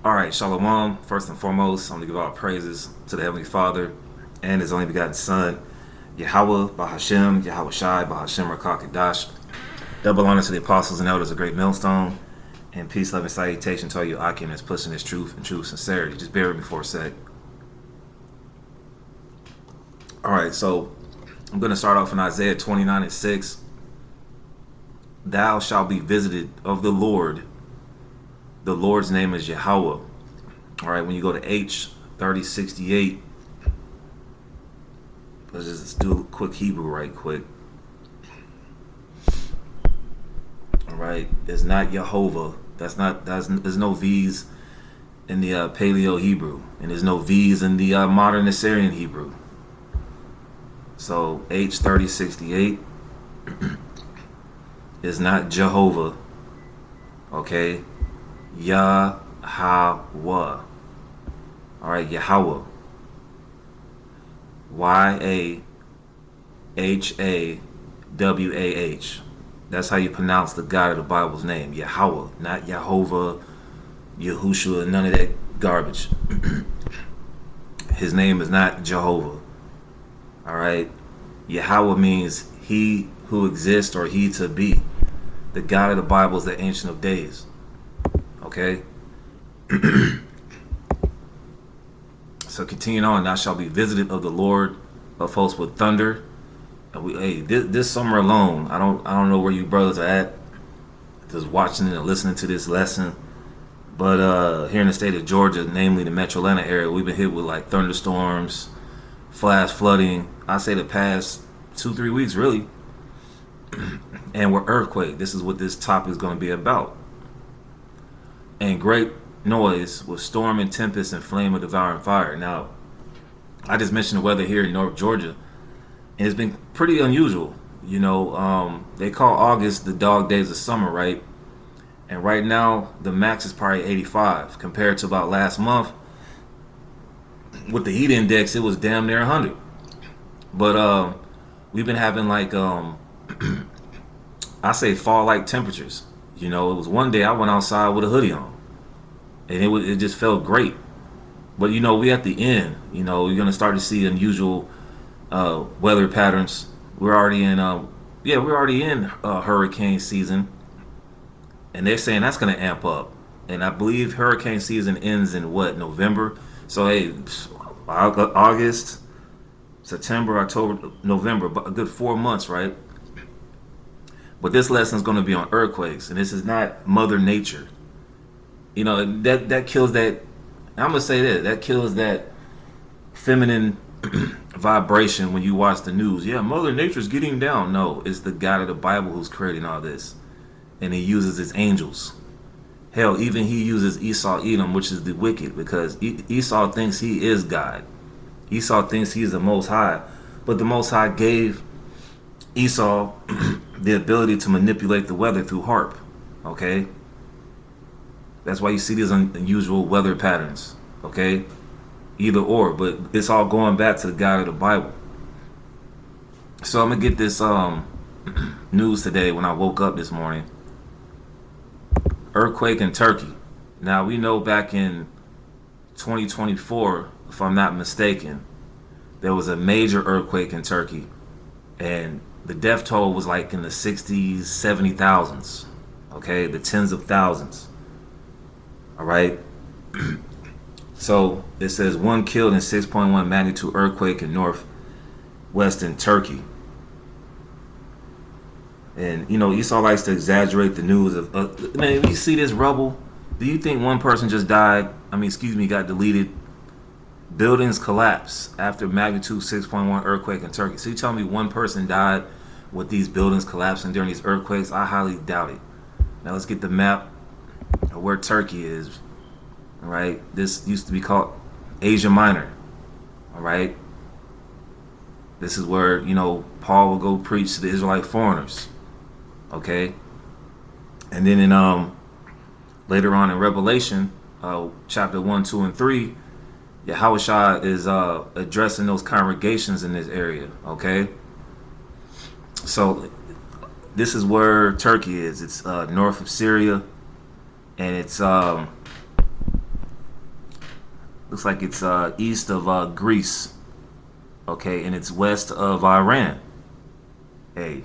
All right, Shalom. First and foremost, I'm going to give all praises to the Heavenly Father and His only begotten Son, Yahweh, Bahashem, Yahweh Shai, Bahashem, Rakakadash. Double honor to the apostles and elders of Great Millstone, and peace, love, and salutation to all you Akim that's pushing this truth and true sincerity. Just bear with me for a sec. All right, so I'm going to start off in Isaiah 29:6. Thou shalt be visited of the Lord. The Lord's name is Yahweh. All right, when you go to H 30:68, let's just do a quick Hebrew right quick. All right, it's not Jehovah. There's no V's in the Paleo Hebrew, and there's no V's in the modern Assyrian Hebrew. So H 30:68 is not Jehovah. Okay, Yahweh. All right, Yahweh. Yahwah. That's how you pronounce the God of the Bible's name, Yahweh, not Jehovah, Yahushua, none of that garbage. His name is not Jehovah. All right, Yahweh means He who exists or He to be. The God of the Bible is the Ancient of Days. Okay. So continuing on, thou shalt be visited of the Lord of hosts with thunder. And this summer alone, I don't know where you brothers are at, just watching and listening to this lesson. But here in the state of Georgia, namely the Metro Atlanta area, we've been hit with like thunderstorms, flash flooding. I say the past 2-3 weeks really, and we're earthquake. This is what this topic is going to be about. And great noise with storm and tempest and flame of devouring fire. Now, I just mentioned the weather here in North Georgia, and it's been pretty unusual. You know, they call August the dog days of summer, right? And right now, the max is probably 85 compared to about last month. With the heat index, it was damn near 100. But we've been having like, I say fall-like temperatures. You know, it was one day I went outside with a hoodie on, and it just felt great. But you know, we at the end. You know, you're gonna start to see unusual weather patterns. We're already in hurricane season, and they're saying that's gonna amp up. And I believe hurricane season ends in what, November? So hey, August, September, October, November, a good 4 months, right? But this lesson is going to be on earthquakes, and this is not Mother Nature. You know, that kills that. I'm gonna say that kills that feminine vibration when you watch the news. Yeah, Mother Nature's getting down. No, it's the God of the Bible who's creating all this, and He uses His angels. Hell, even He uses Esau, Edom, which is the wicked, because Esau thinks he is God. Esau thinks he is the Most High, but the Most High gave Esau the ability to manipulate the weather through harp. Okay, that's why you see these unusual weather patterns. Okay, either or, but it's all going back to the God of the Bible. So I'm gonna get this news today when I woke up this morning. Earthquake in Turkey. Now we know back in 2024, if I'm not mistaken, there was a major earthquake in Turkey, and the death toll was like in the 60s, 70,000s. Okay, the tens of thousands. All right. So it says one killed in 6.1 magnitude earthquake in northwestern Turkey. And you know, Esau likes to exaggerate the news of. Man, if you see this rubble, do you think one person just died? Got deleted. Buildings collapse after magnitude 6.1 earthquake in Turkey. So you tell me one person died with these buildings collapsing during these earthquakes? I highly doubt it. Now let's get the map of where Turkey is. All right, this used to be called Asia Minor. All right, this is where, you know, Paul will go preach to the Israelite foreigners. Okay, and then in later on in Revelation, chapter 1, 2, and 3, Yahushua is addressing those congregations in this area. Okay, so this is where Turkey is. It's north of Syria, and it's Looks like it's east of Greece. Okay, and it's west of Iran. Hey,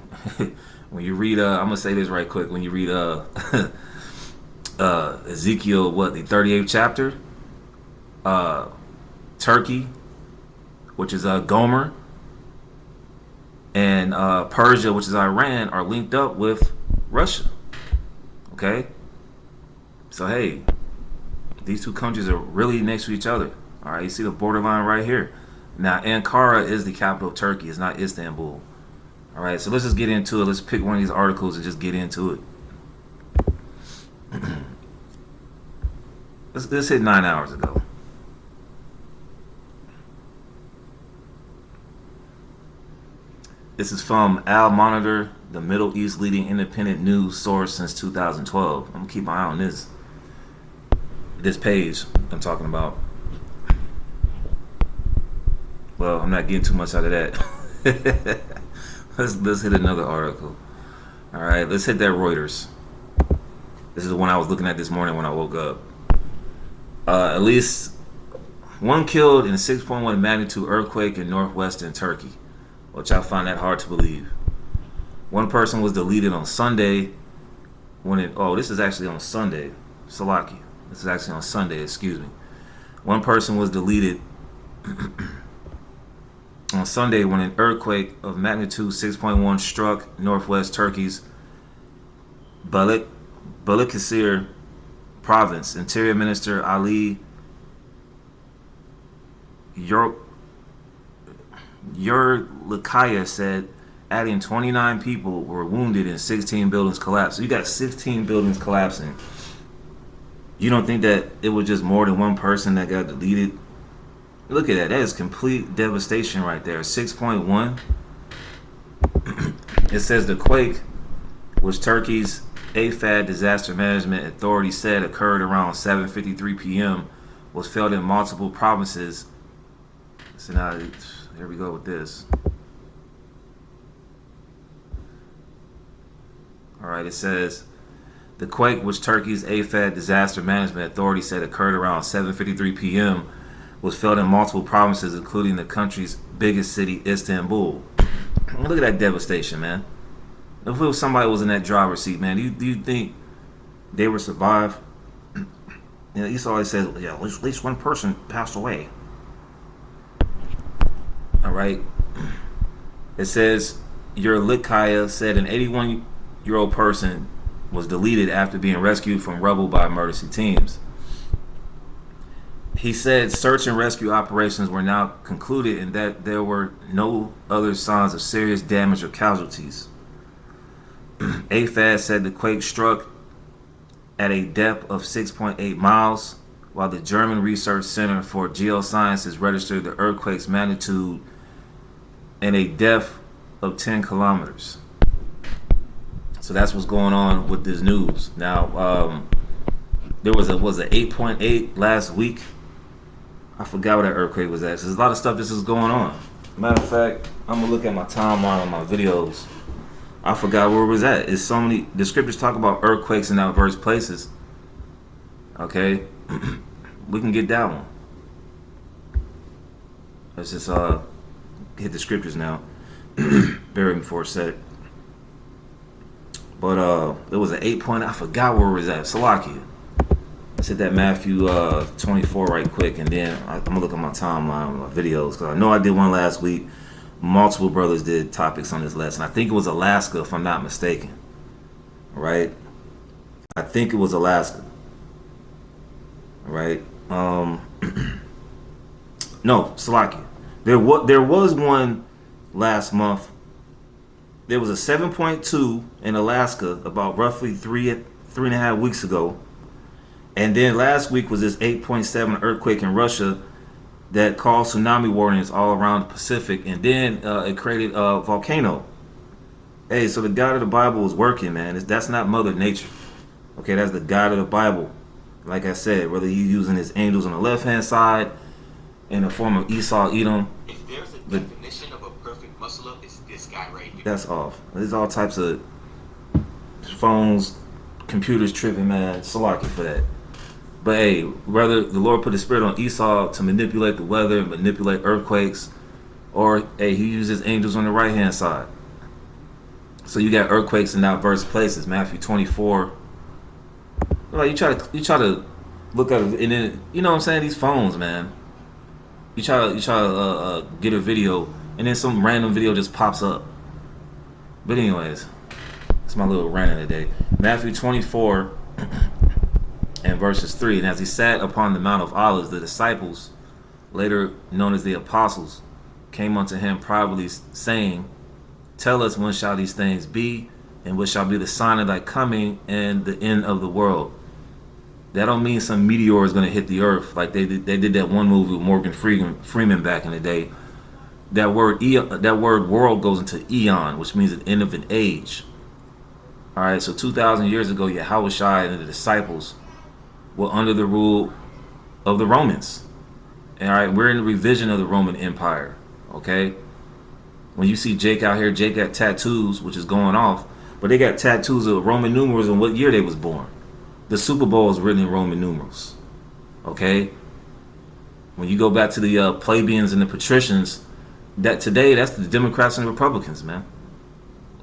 when you read, I'm gonna say this right quick. When you read Ezekiel, what, the 38th chapter, uh, Turkey, which is Gomer, and Persia, which is Iran, are linked up with Russia. Okay, so hey, these two countries are really next to each other. All right, you see the borderline right here. Now, Ankara is the capital of Turkey. It's not Istanbul. All right, so let's just get into it. Let's pick one of these articles and just get into it. Let's hit 9 hours ago. This is from Al Monitor, the Middle East leading independent news source since 2012. I'm gonna keep my eye on this page I'm talking about. Well, I'm not getting too much out of that. let's hit another article. All right, let's hit that Reuters. This is the one I was looking at this morning when I woke up. At least one killed in a 6.1 magnitude earthquake in northwestern Turkey, which I find that hard to believe. One person was deleted on Sunday this is actually on Sunday. Salaki. This is actually on Sunday, excuse me. One person was deleted on Sunday when an earthquake of magnitude 6.1 struck northwest Turkey's Balıkesir province. Interior Minister Ali Yerlikaya said adding 29 people were wounded and 16 buildings collapsed. So you got 16 buildings collapsing. You don't think that it was just more than one person that got deleted? Look at that. That is complete devastation right there. 6.1. It says the quake, which Turkey's AFAD Disaster Management Authority said occurred around 7:53 p.m., was felt in multiple provinces. So now, here we go with this. All right, it says the quake, which Turkey's AFAD Disaster Management Authority said occurred around 7:53 p.m., was felt in multiple provinces, including the country's biggest city, Istanbul. Look at that devastation, man. If it was somebody who was in that driver's seat, man, do you think they would survive? You know, Esau always says, yeah, at least one person passed away. All right. It says Yerlikaya said an 81-year-old person was deleted after being rescued from rubble by emergency teams. He said search and rescue operations were now concluded and that there were no other signs of serious damage or casualties. AFAD said the quake struck at a depth of 6.8 miles, while the German Research Center for Geosciences registered the earthquake's magnitude and a depth of 10 kilometers. So that's what's going on with this news. Now, there was an 8.8 last week. I forgot where that earthquake was at. So there's a lot of stuff this is going on. Matter of fact, I'm gonna look at my timeline on my videos. I forgot where it was at. It's so many. The scriptures talk about earthquakes in diverse places. Okay, we can get that one. Let's just hit the scriptures now. Bear with me for a sec. But it was an 8 I forgot where it was at. Salakia. Let's hit that Matthew 24 right quick, and then I'm gonna look at my timeline, my videos, because I know I did one last week. Multiple brothers did topics on this lesson. I think it was Alaska, if I'm not mistaken. Right? I think it was Alaska. Right? No, Salakia. There was one last month. There was a 7.2 in Alaska about roughly 3.5 weeks ago. And then last week was this 8.7 earthquake in Russia that caused tsunami warnings all around the Pacific. And then it created a volcano. Hey, so the God of the Bible is working, man. That's not Mother Nature. Okay, that's the God of the Bible. Like I said, whether he's using his angels on the left-hand side in the form of Esau, Edom. If there's a definition of a perfect muscle-up, it's this guy right here. That's off. There's all types of phones, computers tripping, man. Salaki for that. But hey, whether the Lord put His Spirit on Esau to manipulate the weather, manipulate earthquakes, or hey, He uses angels on the right hand side. So you got earthquakes in diverse places. Matthew 24. Like you try to look at it, and then you know what I'm saying. These phones, man. You try to get a video, and then some random video just pops up. But anyways, it's my little rant of the day. Matthew 24 and verses 3. And as He sat upon the Mount of Olives, the disciples, later known as the apostles, came unto Him privately, saying, Tell us, when shall these things be, and what shall be the sign of Thy coming and the end of the world? That don't mean some meteor is going to hit the earth like they did that one movie with Morgan Freeman back in the day. That word world goes into eon, which means the end of an age. All right, so 2,000 years ago, Yahushua and the disciples were under the rule of the Romans. All right, we're in the revision of the Roman Empire. Okay, when you see Jake out here, Jake got tattoos, which is going off, but they got tattoos of Roman numerals and what year they was born. The Super Bowl is written in Roman numerals. Okay, when you go back to the plebeians and the patricians, that's the Democrats and Republicans, man.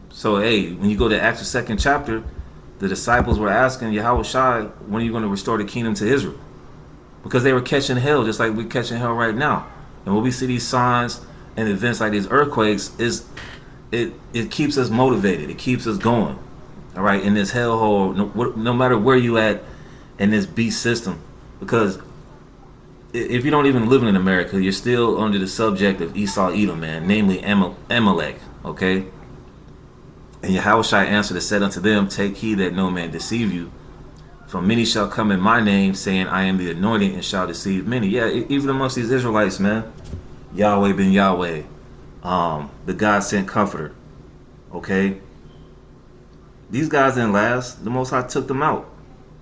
So hey, when you go to Acts the 2nd chapter, the disciples were asking Yahushua, when are you going to restore the kingdom to Israel? Because they were catching hell just like we're catching hell right now. And when we see these signs and events like these earthquakes, it keeps us motivated. It keeps us going. All right, in this hellhole, no matter where you at in this beast system, because if you don't even live in America, you're still under the subject of Esau Edom, man, namely Amalek. Okay, and Yahushua answered and said unto them, Take heed that no man deceive you. For many shall come in my name, saying, I am the anointed, and shall deceive many. Yeah, even amongst these Israelites, man. Yahweh ben Yahweh, the God sent comforter. Okay, these guys didn't last. The Most High took them out.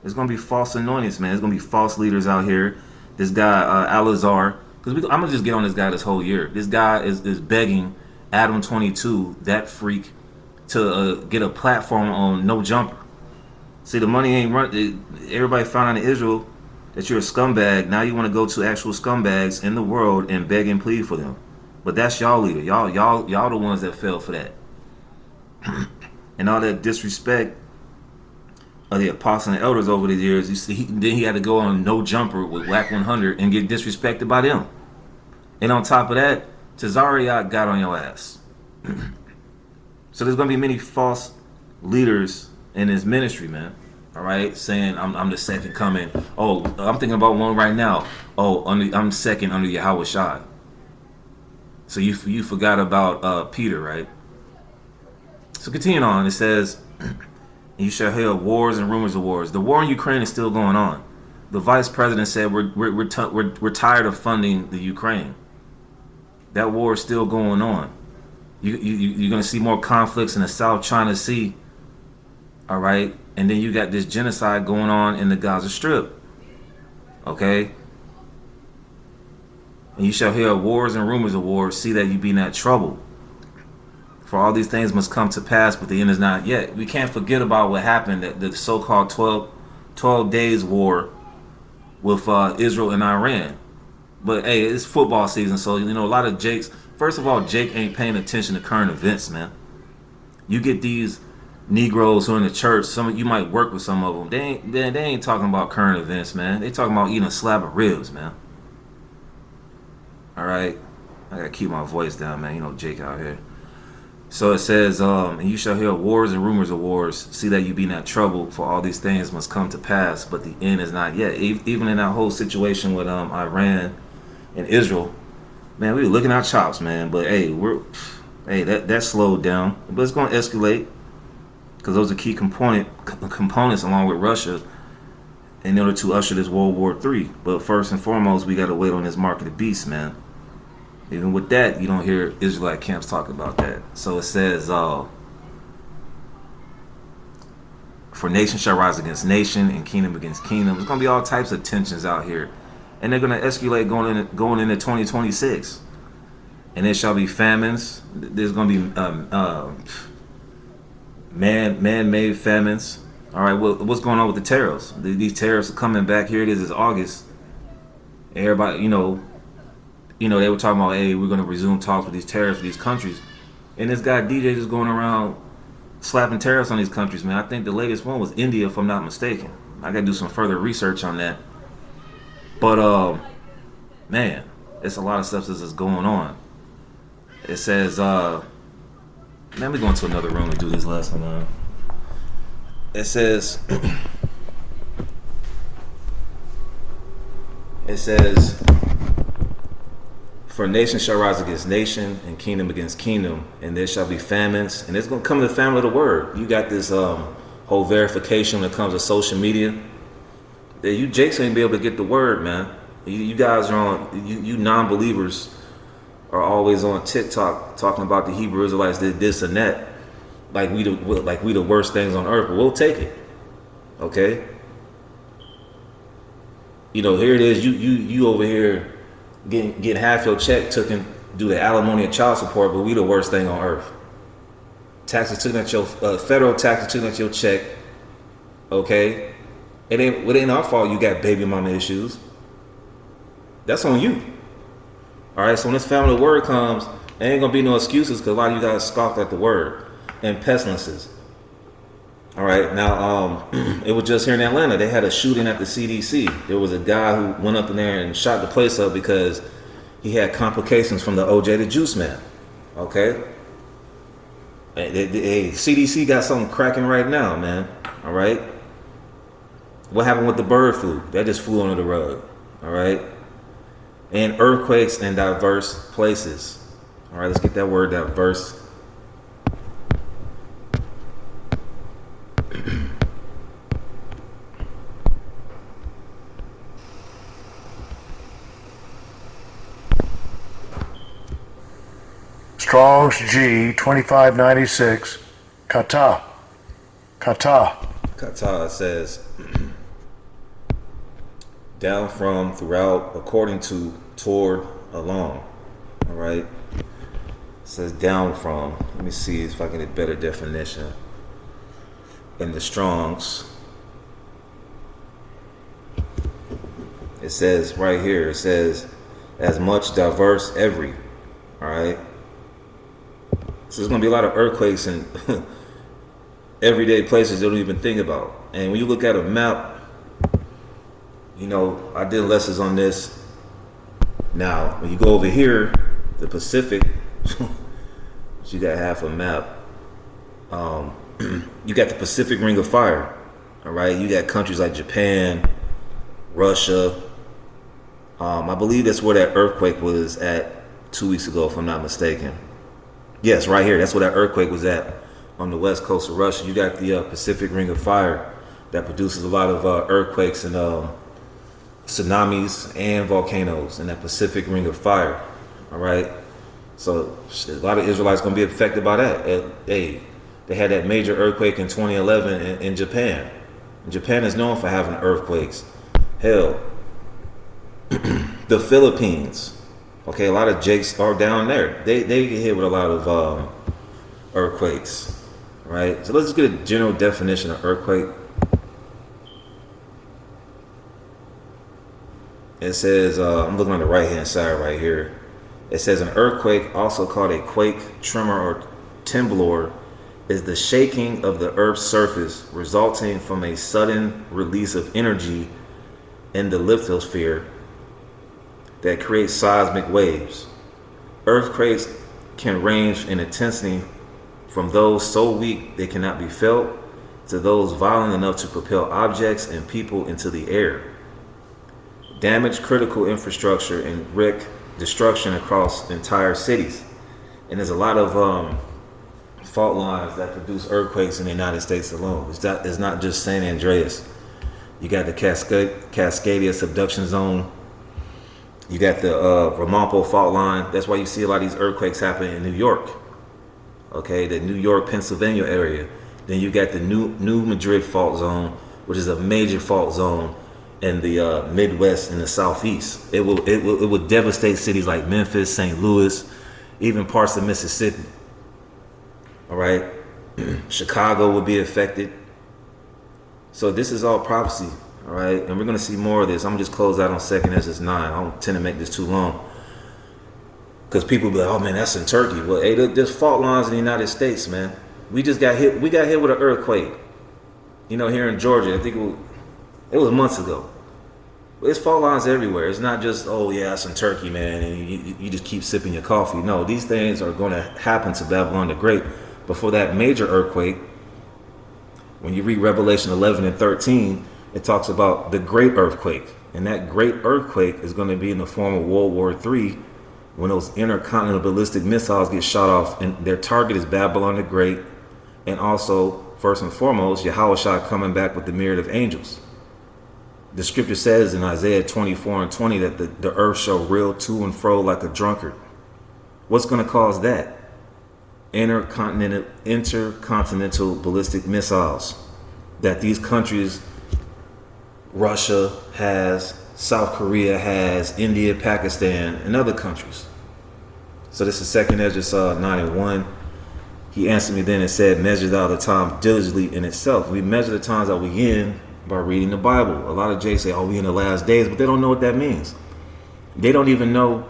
There's gonna be false anointings, man. There's gonna be false leaders out here. This guy Alazar, because I'm gonna just get on this guy this whole year. This guy is begging Adam 22, that freak, to get a platform on No Jumper. See, the money ain't run. Everybody found out in Israel that you're a scumbag. Now you want to go to actual scumbags in the world and beg and plead for them. But that's y'all leader. Y'all the ones that fell for that. And all that disrespect of the apostles and elders over the years. You see, then he had to go on No Jumper with Whack 100 and get disrespected by them. And on top of that, Tazariot got on your ass. So there's going to be many false leaders in his ministry, man. All right, saying I'm the second coming. Oh, I'm thinking about one right now. Oh, I'm second under Yahushua. So you forgot about Peter, right? So continuing on, it says, you shall hear of wars and rumors of wars. The war in Ukraine is still going on. The vice president said we're tired of funding the Ukraine. That war is still going on. You're going to see more conflicts in the South China Sea. All right, and then you got this genocide going on in the Gaza Strip. Okay, and you shall hear of wars and rumors of wars. See that you be not troubled. For all these things must come to pass, but the end is not yet. We can't forget about what happened, that the so-called 12 days war with Israel and Iran. But hey, it's football season, so you know a lot of Jakes. First of all, Jake ain't paying attention to current events, man. You get these Negroes who are in the church. You might work with some of them. They ain't talking about current events, man. They talking about eating a slab of ribs, man. All right, I gotta keep my voice down, man. You know Jake out here. So it says, and you shall hear wars and rumors of wars. See that you be not troubled, for all these things must come to pass, but the end is not yet. Even in that whole situation with Iran and Israel, man, we were looking our chops, man. But hey, that slowed down, but it's gonna escalate because those are key components along with Russia in order to usher this World War III. But first and foremost, we got to wait on this mark of the beast, man. Even with that, you don't hear Israelite camps talk about that. So it says, for nation shall rise against nation and kingdom against kingdom. There's going to be all types of tensions out here. And they're going to escalate going into 2026. And there shall be famines. There's going to be man-made famines. All right, well, what's going on with the tariffs? These tariffs are coming back. Here it is. It's August. Everybody, they were talking about, hey, we're going to resume talks with these tariffs with these countries, and this guy DJ just going around slapping tariffs on these countries, man. I think the latest one was India, if I'm not mistaken. I got to do some further research on that. But man, it's a lot of stuff that's going on. It says, man, we're going to another room and do this last one. It says, for nation shall rise against nation, and kingdom against kingdom, and there shall be famines, and it's going to come to the family of the word. You got this whole verification when it comes to social media. You Jakes ain't be able to get the word, man. You guys are on, you non-believers are always on TikTok talking about the Hebrew Israelites did this and that, like we the worst things on earth. But we'll take it, okay? Here it is. You over here getting half your check took and do the alimony and child support, but we the worst thing on earth. Taxes taken at your federal taxes taken at your check, okay? It ain't our fault you got baby mama issues. That's on you. All right, so when this family of word comes, there ain't gonna be no excuses because a lot of you guys scoffed at the word and pestilences. All right, now it was just here in Atlanta. They had a shooting at the CDC. There was a guy who went up in there and shot the place up because he had complications from the OJ the Juice Man. Okay, hey, CDC got something cracking right now, man. All right, what happened with the bird flu? That just flew under the rug. All right. And earthquakes in diverse places. All right, let's get that word diverse. Strong's G 2596, Kata. Kata says, down from, throughout, according to, toward, along. All right. It says down from. Let me see if I can get a better definition. In the Strong's, it says right here, it says as much, diverse, every. All right. So there's going to be a lot of earthquakes in everyday places you don't even think about. And when you look at a map, I did lessons on this. Now, when you go over here, the Pacific, you got half a map. You got the Pacific Ring of Fire. All right, you got countries like Japan, Russia. I believe that's where that earthquake was at 2 weeks ago, if I'm not mistaken. Yes, right here. That's where that earthquake was at on the west coast of Russia. You got the Pacific Ring of Fire that produces a lot of earthquakes and tsunamis and volcanoes in that Pacific Ring of Fire. All right, so a lot of Israelites gonna be affected by that. They had that major earthquake in 2011 in Japan. Japan is known for having earthquakes. Hell, the Philippines. Okay, a lot of Jakes are down there. They get hit with a lot of earthquakes. Right. So let's just get a general definition of earthquake. It says, I'm looking on the right-hand side right here. It says an earthquake, also called a quake, tremor, or temblor, is the shaking of the Earth's surface resulting from a sudden release of energy in the lithosphere that creates seismic waves. Earthquakes can range in intensity from those so weak they cannot be felt to those violent enough to propel objects and people into the air. Damage critical infrastructure and wreak destruction across entire cities. And there's a lot of fault lines that produce earthquakes in the United States alone. It's not just San Andreas. You got the Cascadia subduction zone. You got the Ramapo fault line. That's why you see a lot of these earthquakes happening in New York. Okay, the New York, Pennsylvania area. Then you got the New Madrid fault zone, which is a major fault zone in the Midwest and the Southeast. It will devastate cities like Memphis, St. Louis, even parts of Mississippi. All right, Chicago will be affected. So this is all prophecy, all right? And we're going to see more of this. I'm going to just close out on 2nd Ezra 9. I don't tend to make this too long. Because people be like, oh man, that's in Turkey. Well, hey, there's fault lines in the United States, man. We just got hit. We got hit with an earthquake. You know, here in Georgia. I think it was months ago. There's fault lines everywhere. It's not just, oh yeah, it's in Turkey, man, and you just keep sipping your coffee. No, these things are going to happen to Babylon the Great. Before that major earthquake, when you read Revelation 11 and 13, it talks about the great earthquake. And that great earthquake is going to be in the form of World War III, when those intercontinental ballistic missiles get shot off, and their target is Babylon the Great, and also, first and foremost, Yahushua coming back with the myriad of angels. The scripture says in Isaiah 24 and 20 that the earth shall reel to and fro like a drunkard. What's going to cause that? Intercontinental ballistic missiles that these countries, Russia has, South Korea has, India, Pakistan, and other countries. So this is 2nd Ezra 9 and 1. He answered me then and said, measure thou the time diligently in itself. We measure the times that we in by reading the Bible. A lot of Jays say, oh, we in the last days, but they don't know what that means. They don't even know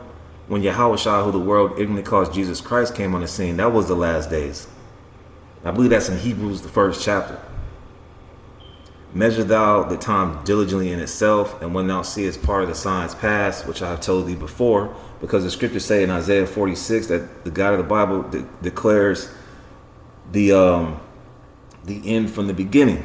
when Yahushua, who the world ignorantly calls Jesus Christ, came on the scene. That was the last days. I believe that's in Hebrews, the 1st chapter. Measure thou the time diligently in itself, and when thou seest part of the signs past, which I have told thee before, because the scriptures say in Isaiah 46 that the God of the Bible declares the end from the beginning.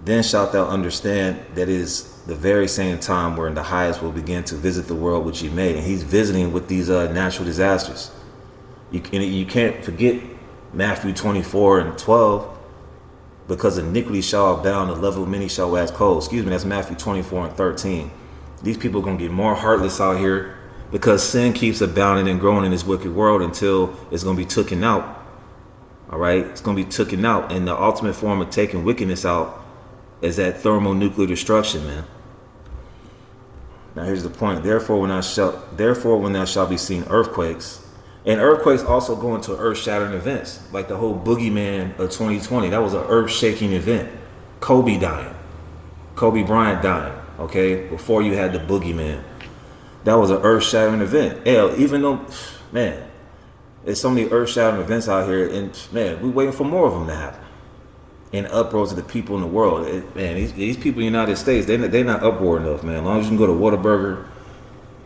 Then shalt thou understand that it is the very same time wherein the highest will begin to visit the world which he made. And he's visiting with these natural disasters. You can't forget Matthew 24 and 12. Because iniquity shall abound, the love of many shall wax cold. Excuse me, that's Matthew 24 and 13. These people are going to get more heartless out here because sin keeps abounding and growing in this wicked world until it's going to be taken out. All right? It's going to be taken out. And the ultimate form of taking wickedness out is that thermonuclear destruction, man. Now here's the point. Therefore, when thou shalt be seen earthquakes, and earthquakes also go into earth-shattering events, like the whole boogeyman of 2020. That was an earth-shaking event. Kobe Bryant dying, okay? Before you had the boogeyman. That was an earth-shattering event. Hell, even though, man, there's so many earth-shattering events out here, and man, we're waiting for more of them to happen. And uproars of the people in the world. These people in the United States, they're not uproar enough, man. As long as you can go to Whataburger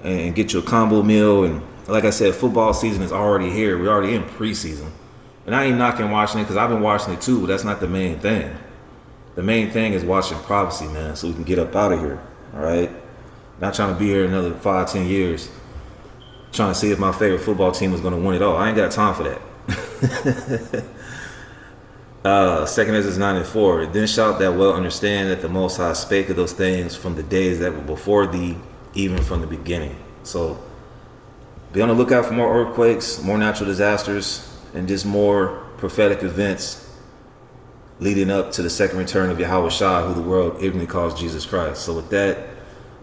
and get your combo meal, and like I said, football season is already here. We're already in preseason. And I ain't knocking watching it because I've been watching it too, but that's not the main thing. The main thing is watching prophecy, man, so we can get up out of here, all right? Not trying to be here another 5-10 years trying to see if my favorite football team is going to win it all. I ain't got time for that. 2nd Ezra 9 and 4. Then shalt thou well understand that the Most High spake of those things from the days that were before thee, even from the beginning. So be on the lookout for more earthquakes, more natural disasters, and just more prophetic events leading up to the second return of Yahushua, who the world ignorantly calls Jesus Christ. So with that,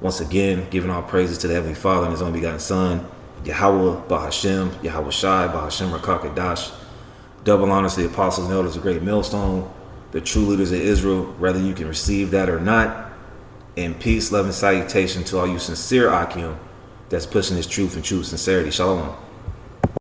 once again, giving all praises to the Heavenly Father and His only begotten Son, Yahweh, Bahashem, Yahushai, Bahashem Rakakadash. Double honors to the apostles and elders of Great Millstone, the true leaders of Israel, whether you can receive that or not. And peace, love, and salutation to all you sincere Akim that's pushing this truth and true sincerity. Shalom.